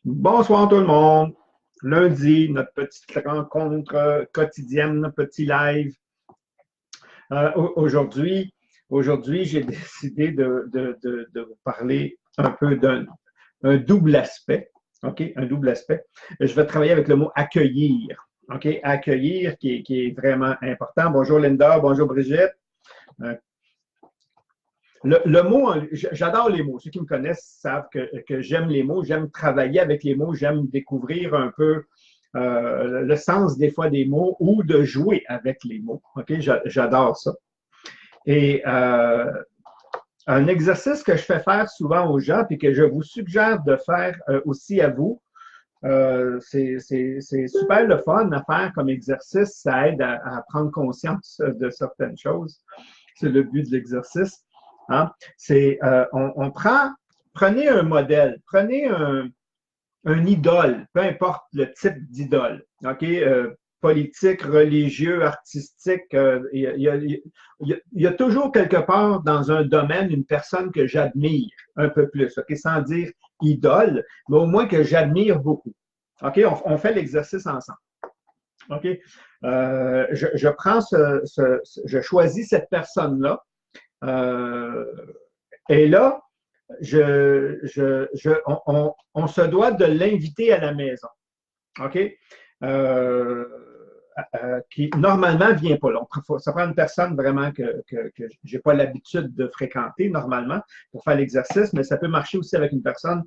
Bonsoir tout le monde. Lundi, notre petite rencontre quotidienne, notre petit live. Aujourd'hui, j'ai décidé de vous parler un peu d'un double aspect. OK? Un double aspect. Je vais travailler avec le mot accueillir. OK? Accueillir qui est vraiment important. Bonjour Linda, bonjour Brigitte. Euh, le mot, j'adore les mots. Ceux qui me connaissent savent que j'aime les mots, j'aime travailler avec les mots, j'aime découvrir un peu le sens des fois des mots ou de jouer avec les mots. OK? J'adore ça. Et un exercice que je fais faire souvent aux gens et que je vous suggère de faire aussi à vous, c'est super le fun à faire comme exercice. Ça aide à prendre conscience de certaines choses. C'est le but de l'exercice. Hein? Prenez un modèle, prenez un idole, peu importe le type d'idole, OK? Politique, religieux, artistique, il y a toujours quelque part dans un domaine une personne que j'admire un peu plus, OK? Sans dire idole, mais au moins que j'admire beaucoup. OK? On fait l'exercice ensemble. OK? Je prends je choisis cette personne-là. Et là, on se doit de l'inviter à la maison. OK? Qui normalement ne vient pas là. Ça prend une personne vraiment que je n'ai pas l'habitude de fréquenter normalement pour faire l'exercice, mais ça peut marcher aussi avec une personne,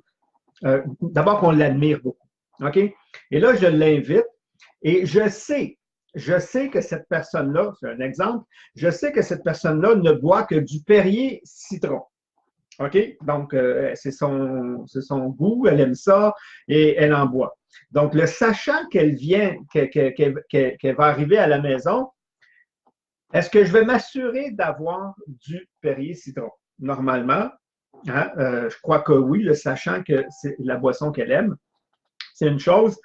d'abord qu'on l'admire beaucoup. OK? Et là, je l'invite et je sais que cette personne-là, c'est un exemple, je sais que cette personne-là ne boit que du Perrier citron. OK? Donc, c'est son goût, elle aime ça et elle en boit. Donc, le sachant qu'elle va arriver à la maison, est-ce que je vais m'assurer d'avoir du Perrier citron? Normalement, hein, je crois que oui, le sachant que c'est la boisson qu'elle aime, c'est une chose.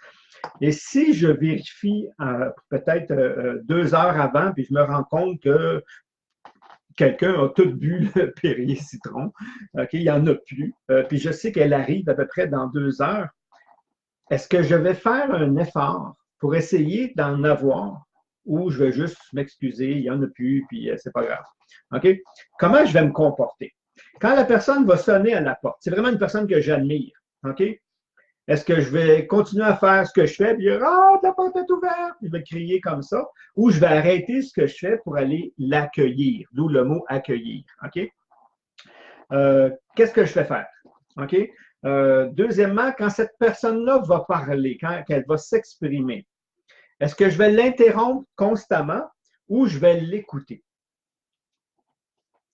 Et si je vérifie peut-être 2 heures avant, puis je me rends compte que quelqu'un a tout bu le Perrier citron. OK, il n'y en a plus. Puis je sais qu'elle arrive à peu près dans 2 heures. Est-ce que je vais faire un effort pour essayer d'en avoir ou je vais juste m'excuser, il n'y en a plus, puis c'est pas grave. OK? Comment je vais me comporter? Quand la personne va sonner à la porte, c'est vraiment une personne que j'admire. OK? Est-ce que je vais continuer à faire ce que je fais, puis dire ah, la porte est ouverte, je vais crier comme ça, ou je vais arrêter ce que je fais pour aller l'accueillir, d'où le mot accueillir. OK? Qu'est-ce que je vais faire? OK? Deuxièmement, quand cette personne-là va parler, quand elle va s'exprimer, est-ce que je vais l'interrompre constamment ou je vais l'écouter?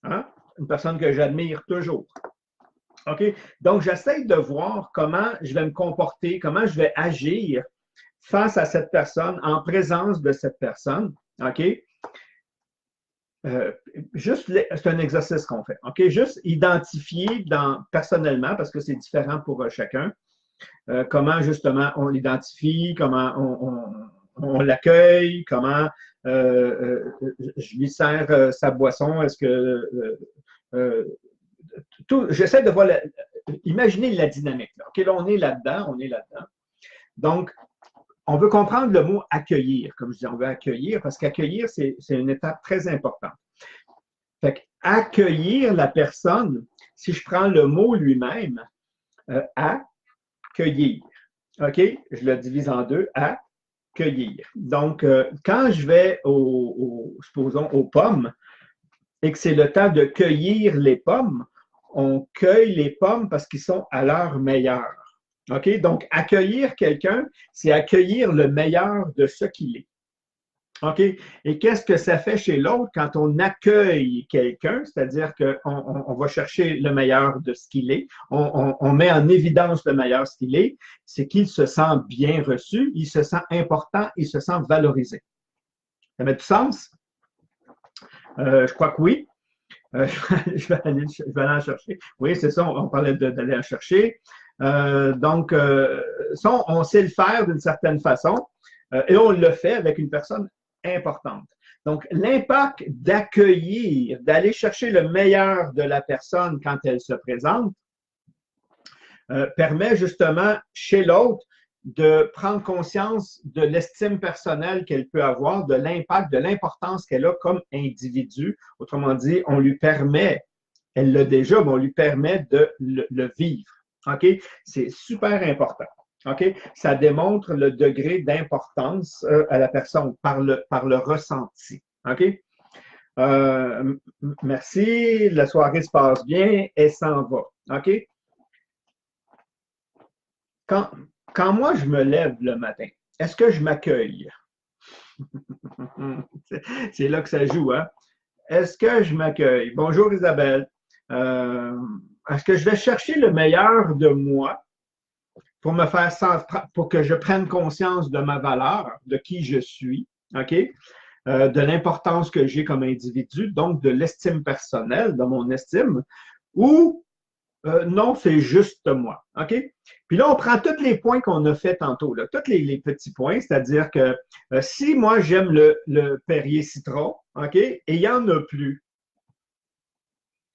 Hein? Une personne que j'admire toujours. OK? Donc, j'essaie de voir comment je vais me comporter, comment je vais agir face à cette personne, en présence de cette personne. OK? C'est un exercice qu'on fait. OK? Juste identifier personnellement, parce que c'est différent pour chacun, comment justement on l'identifie, comment on l'accueille, comment je lui sers sa boisson, est-ce que j'essaie de voir, imaginer la dynamique. Là. OK, là, on est là-dedans. Donc, on veut comprendre le mot accueillir. Comme je dis, on veut accueillir parce qu'accueillir, c'est une étape très importante. Fait accueillir la personne, si je prends le mot lui-même, accueillir. OK? Je le divise en deux, accueillir. Donc, quand je vais supposons, aux pommes et que c'est le temps de cueillir les pommes, on cueille les pommes parce qu'ils sont à leur meilleur. OK? Donc, accueillir quelqu'un, c'est accueillir le meilleur de ce qu'il est. OK? Et qu'est-ce que ça fait chez l'autre quand on accueille quelqu'un? C'est-à-dire qu'on va chercher le meilleur de ce qu'il est, on met en évidence le meilleur de ce qu'il est, c'est qu'il se sent bien reçu, il se sent important, il se sent valorisé. Ça met du sens? Je crois que oui. Je vais aller en chercher. Oui, c'est ça, on parlait d'aller en chercher. Donc, ça, on sait le faire d'une certaine façon et on le fait avec une personne importante. Donc, l'impact d'accueillir, d'aller chercher le meilleur de la personne quand elle se présente, permet justement chez l'autre de prendre conscience de l'estime personnelle qu'elle peut avoir, de l'impact, de l'importance qu'elle a comme individu. Autrement dit, on lui permet, elle l'a déjà, mais on lui permet de le vivre. OK? C'est super important. OK? Ça démontre le degré d'importance à la personne par le ressenti. OK? Merci, la soirée se passe bien, elle s'en va. OK? Quand moi je me lève le matin, est-ce que je m'accueille? C'est là que ça joue, hein? Est-ce que je m'accueille? Bonjour Isabelle. Est-ce que je vais chercher le meilleur de moi pour me faire pour que je prenne conscience de ma valeur, de qui je suis, OK? De l'importance que j'ai comme individu, donc de l'estime personnelle, de mon estime, ou non, c'est juste moi. OK? Puis là, on prend tous les points qu'on a fait tantôt, là, tous les petits points, c'est-à-dire que si moi j'aime le Perrier citron, OK, et il n'y en a plus,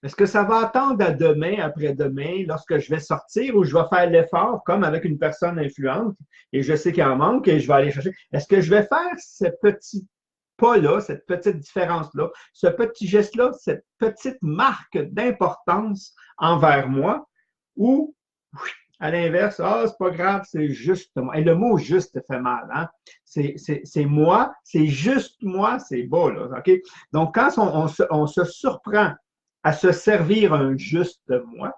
est-ce que ça va attendre à demain, après-demain, lorsque je vais sortir ou je vais faire l'effort, comme avec une personne influente, et je sais qu'il en manque et je vais aller chercher? Est-ce que je vais faire ce petit pas-là, cette petite différence-là, ce petit geste-là, cette petite marque d'importance envers moi, ou à l'inverse, ah, c'est pas grave, c'est juste moi. Et le mot juste fait mal, hein? C'est moi, c'est juste moi, c'est bas, là, OK? Donc, quand on se surprend à se servir un juste moi,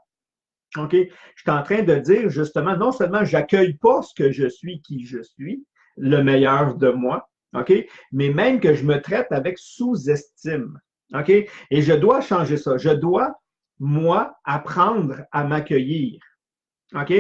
OK? Je suis en train de dire justement, non seulement j'accueille pas ce que je suis, qui je suis, le meilleur de moi, OK? Mais même que je me traite avec sous-estime, OK? Et je dois changer ça. Je dois, moi, apprendre à m'accueillir, OK?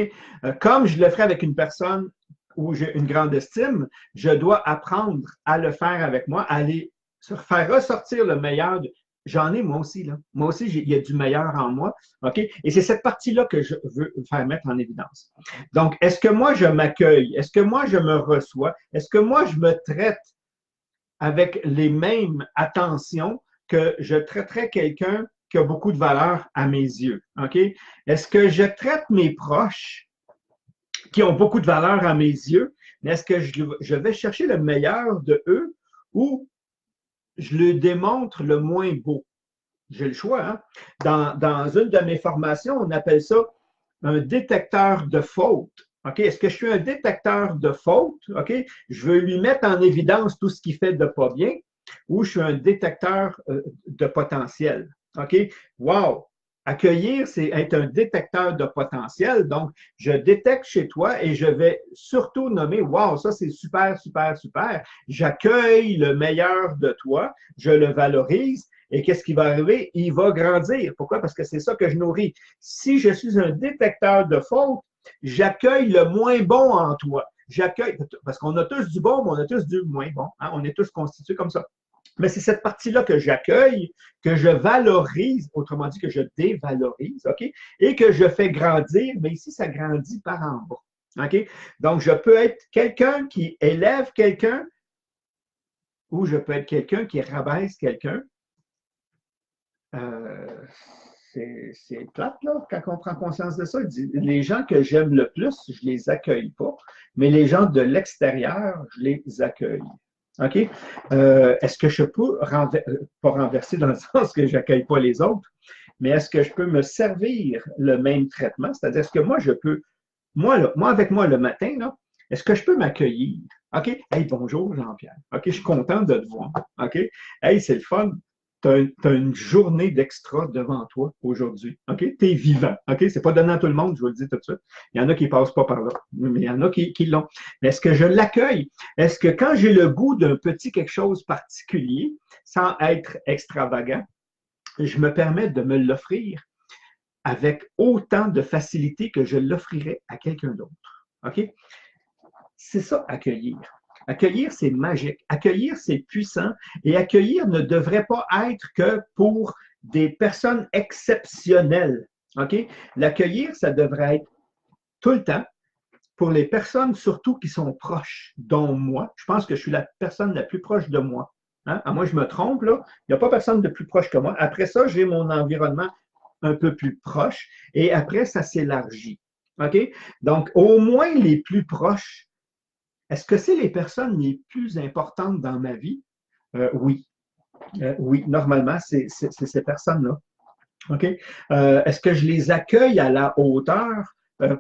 Comme je le ferai avec une personne où j'ai une grande estime, je dois apprendre à le faire avec moi, à aller faire ressortir le meilleur. J'en ai moi aussi, là. Moi aussi, il y a du meilleur en moi. OK? Et c'est cette partie-là que je veux faire mettre en évidence. Donc, est-ce que moi, je m'accueille? Est-ce que moi, je me reçois? Est-ce que moi, je me traite avec les mêmes attentions que je traiterais quelqu'un qui a beaucoup de valeur à mes yeux? OK? Est-ce que je traite mes proches qui ont beaucoup de valeur à mes yeux, mais est-ce que je vais chercher le meilleur de eux ou je le démontre le moins beau? J'ai le choix. Hein? Dans une de mes formations, on appelle ça un détecteur de fautes. OK? Est-ce que je suis un détecteur de fautes? OK? Je veux lui mettre en évidence tout ce qu'il fait de pas bien ou je suis un détecteur de potentiel. OK? Wow! Accueillir, c'est être un détecteur de potentiel. Donc, je détecte chez toi et je vais surtout nommer, wow, ça c'est super, super, super. J'accueille le meilleur de toi, je le valorise. Et qu'est-ce qui va arriver? Il va grandir. Pourquoi? Parce que c'est ça que je nourris. Si je suis un détecteur de fautes, j'accueille le moins bon en toi. J'accueille, parce qu'on a tous du bon, mais on a tous du moins bon. Hein? On est tous constitués comme ça. Mais c'est cette partie-là que j'accueille, que je valorise, autrement dit que je dévalorise, OK? Et que je fais grandir, mais ici, ça grandit par en bas. OK? Donc, je peux être quelqu'un qui élève quelqu'un ou je peux être quelqu'un qui rabaisse quelqu'un. C'est plate, là, quand on prend conscience de ça. Les gens que j'aime le plus, je ne les accueille pas, mais les gens de l'extérieur, je les accueille. OK? Est-ce que je peux, pas renverser dans le sens que je n'accueille pas les autres, mais est-ce que je peux me servir le même traitement? C'est-à-dire, est-ce que moi, je peux, moi avec moi le matin, là, est-ce que je peux m'accueillir? OK? Hey, bonjour Jean-Pierre. OK, je suis content de te voir. OK? Hey, c'est le fun. Tu as une journée d'extra devant toi aujourd'hui. OK? Tu es vivant. OK? C'est pas donné à tout le monde, je vous le dis tout de suite. Il y en a qui ne passent pas par là, mais il y en a qui l'ont. Mais est-ce que je l'accueille? Est-ce que quand j'ai le goût d'un petit quelque chose particulier, sans être extravagant, je me permets de me l'offrir avec autant de facilité que je l'offrirais à quelqu'un d'autre? OK? C'est ça, accueillir. Accueillir, c'est magique. Accueillir, c'est puissant. Et accueillir ne devrait pas être que pour des personnes exceptionnelles. OK? L'accueillir, ça devrait être tout le temps pour les personnes surtout qui sont proches, dont moi. Je pense que je suis la personne la plus proche de moi. Hein? À moi, je me trompe, là. Il n'y a pas personne de plus proche que moi. Après ça, j'ai mon environnement un peu plus proche. Et après, ça s'élargit. OK? Donc, au moins les plus proches, est-ce que c'est les personnes les plus importantes dans ma vie? Oui. Oui, normalement, c'est ces personnes-là. OK? Est-ce que je les accueille à la hauteur?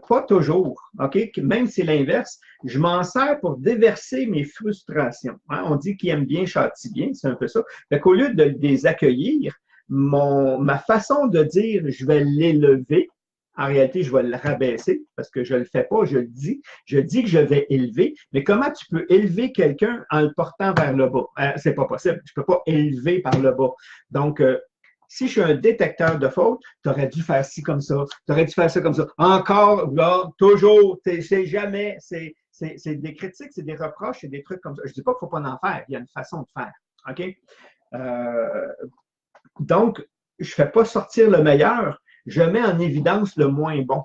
Pas toujours. OK? Même si c'est l'inverse, je m'en sers pour déverser mes frustrations. Hein? On dit qui aime bien châtie bien, c'est un peu ça. Fait qu'au lieu de les accueillir, ma façon de dire je vais l'élever, en réalité, je vais le rabaisser parce que je ne le fais pas, je le dis. Je dis que je vais élever, mais comment tu peux élever quelqu'un en le portant vers le bas? C'est pas possible. Je ne peux pas élever par le bas. Donc, si je suis un détecteur de fautes, tu aurais dû faire ci comme ça, tu aurais dû faire ça comme ça. Encore, là, toujours, c'est jamais, c'est des critiques, c'est des reproches, c'est des trucs comme ça. Je ne dis pas qu'il ne faut pas en faire, il y a une façon de faire. OK? Euh, donc, je ne fais pas sortir le meilleur, je mets en évidence le moins bon.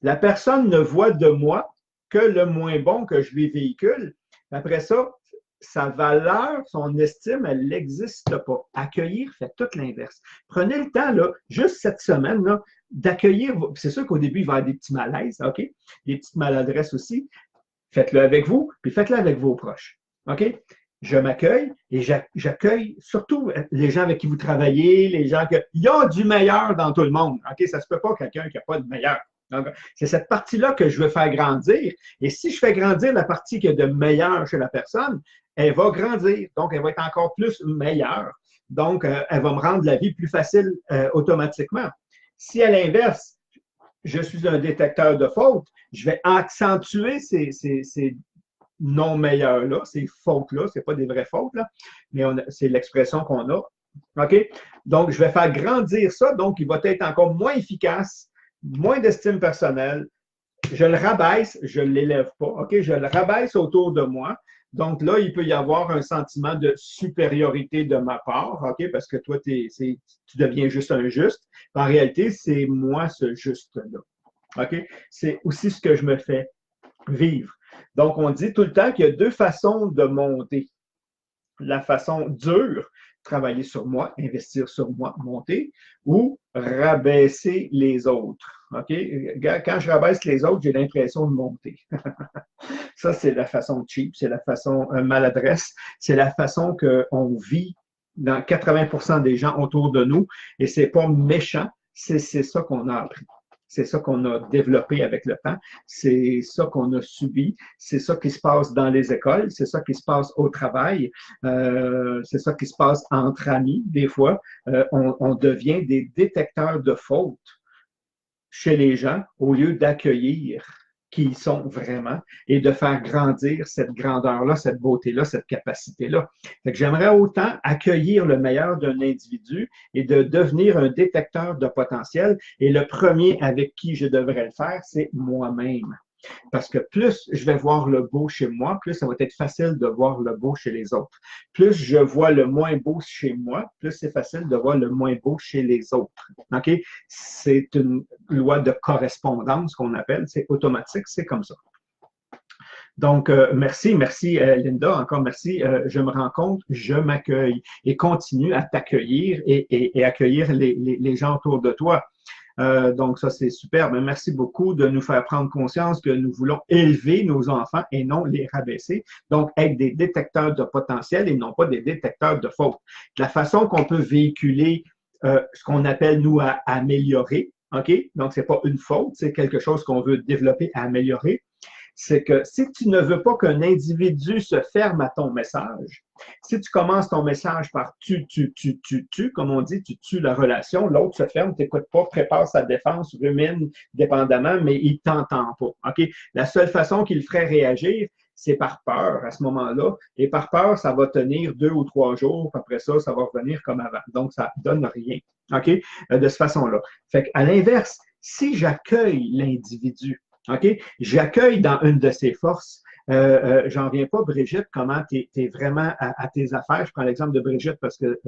La personne ne voit de moi que le moins bon que je lui véhicule. Après ça, sa valeur, son estime, elle n'existe pas. Accueillir fait tout l'inverse. Prenez le temps, là, juste cette semaine, là, d'accueillir. C'est sûr qu'au début, il va y avoir des petits malaises, OK? Des petites maladresses aussi. Faites-le avec vous, puis faites-le avec vos proches. OK? Je m'accueille et j'accueille surtout les gens avec qui vous travaillez, les gens que. Il y a du meilleur dans tout le monde. OK? Ça ne se peut pas quelqu'un qui n'a pas de meilleur. Donc, c'est cette partie-là que je veux faire grandir. Et si je fais grandir la partie qui a de meilleur chez la personne, elle va grandir. Donc, elle va être encore plus meilleure. Donc, elle va me rendre la vie plus facile automatiquement. Si à l'inverse, je suis un détecteur de fautes, je vais accentuer ces non meilleurs-là, ces fautes-là, ce n'est pas des vraies fautes, là, mais c'est l'expression qu'on a. OK? Donc, je vais faire grandir ça, donc il va être encore moins efficace, moins d'estime personnelle. Je le rabaisse, je ne l'élève pas. OK? Je le rabaisse autour de moi. Donc là, il peut y avoir un sentiment de supériorité de ma part, OK? Parce que toi, tu deviens juste un juste. En réalité, c'est moi ce juste-là. OK? C'est aussi ce que je me fais vivre. Donc, on dit tout le temps qu'il y a deux façons de monter. La façon dure, travailler sur moi, investir sur moi, monter, ou rabaisser les autres. OK? Quand je rabaisse les autres, j'ai l'impression de monter. Ça, c'est la façon cheap, c'est la façon maladresse, c'est la façon qu'on vit dans 80% des gens autour de nous, et c'est pas méchant, c'est ça qu'on a appris. C'est ça qu'on a développé avec le temps. C'est ça qu'on a subi. C'est ça qui se passe dans les écoles. C'est ça qui se passe au travail. C'est ça qui se passe entre amis. Des fois, on devient des détecteurs de fautes chez les gens au lieu d'accueillir qui ils sont vraiment et de faire grandir cette grandeur-là, cette beauté-là, cette capacité-là. J'aimerais autant accueillir le meilleur d'un individu et de devenir un détecteur de potentiel. Et le premier avec qui je devrais le faire, c'est moi-même. Parce que plus je vais voir le beau chez moi, plus ça va être facile de voir le beau chez les autres. Plus je vois le moins beau chez moi, plus c'est facile de voir le moins beau chez les autres. OK? C'est une loi de correspondance qu'on appelle. C'est automatique, c'est comme ça. Donc, merci Linda, encore merci. Je me rends compte, je m'accueille et continue à t'accueillir et accueillir les gens autour de toi. Donc, ça, c'est super. Mais merci beaucoup de nous faire prendre conscience que nous voulons élever nos enfants et non les rabaisser. Donc, être des détecteurs de potentiel et non pas des détecteurs de fautes. La façon qu'on peut véhiculer ce qu'on appelle, nous, à améliorer, OK? Donc, c'est pas une faute, c'est quelque chose qu'on veut développer à améliorer. C'est que si tu ne veux pas qu'un individu se ferme à ton message, si tu commences ton message par tu, comme on dit, tu tues la relation, l'autre se ferme, t'écoute pas, prépare sa défense, rumine, dépendamment, mais il t'entend pas. OK? La seule façon qu'il ferait réagir, c'est par peur à ce moment-là. Et par peur, ça va tenir 2 ou 3 jours, puis après ça, ça va revenir comme avant. Donc, ça donne rien. OK? De cette façon-là. Fait qu'à l'inverse, si j'accueille l'individu, OK? J'accueille dans une de ses forces. J'en viens pas, Brigitte, comment tu es, vraiment à tes affaires. Je prends l'exemple de Brigitte parce que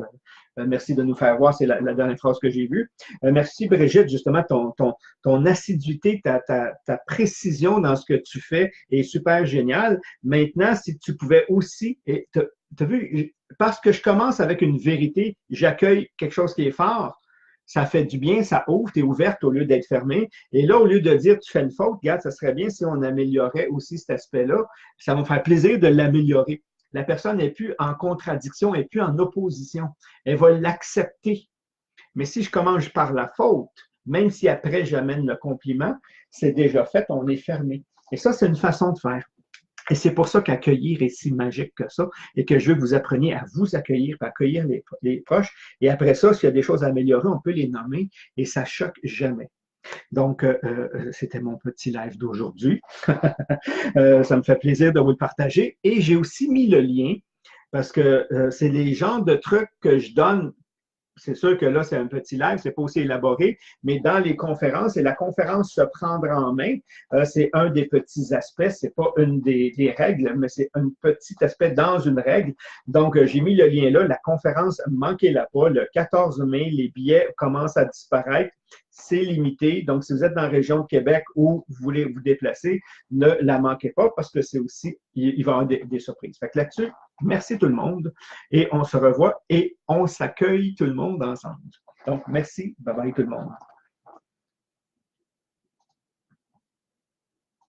merci de nous faire voir, c'est la dernière phrase que j'ai vue. Merci, Brigitte, justement, ton assiduité, ta précision dans ce que tu fais est super géniale. Maintenant, si tu pouvais aussi, t'as vu, parce que je commence avec une vérité, j'accueille quelque chose qui est fort. ça fait du bien, ça ouvre, tu es ouverte au lieu d'être fermée. Et là, au lieu de dire tu fais une faute, regarde, ça serait bien si on améliorait aussi cet aspect-là. Ça va me faire plaisir de l'améliorer. La personne n'est plus en contradiction, n'est plus en opposition. Elle va l'accepter. Mais si je commence par la faute, même si après j'amène le compliment, c'est déjà fait, on est fermé. Et ça, c'est une façon de faire. Et c'est pour ça qu'accueillir est si magique que ça et que je veux que vous appreniez à vous accueillir, à accueillir les proches. Et après ça, s'il y a des choses à améliorer, on peut les nommer et ça choque jamais. Donc, c'était mon petit live d'aujourd'hui. Ça me fait plaisir de vous le partager. Et j'ai aussi mis le lien parce que c'est les genres de trucs que je donne. C'est sûr que là, c'est un petit live, c'est pas aussi élaboré, mais dans les conférences, et la conférence se prendra en main, c'est un des petits aspects, c'est pas une des règles, mais c'est un petit aspect dans une règle. Donc, j'ai mis le lien là, la conférence, manquez-la pas, le 14 mai, les billets commencent à disparaître. C'est limité. Donc, si vous êtes dans la région de Québec ou vous voulez vous déplacer, ne la manquez pas parce que c'est aussi, il va y avoir des surprises. Fait que là-dessus, merci tout le monde et on se revoit et on s'accueille tout le monde ensemble. Donc, merci. Bye bye tout le monde.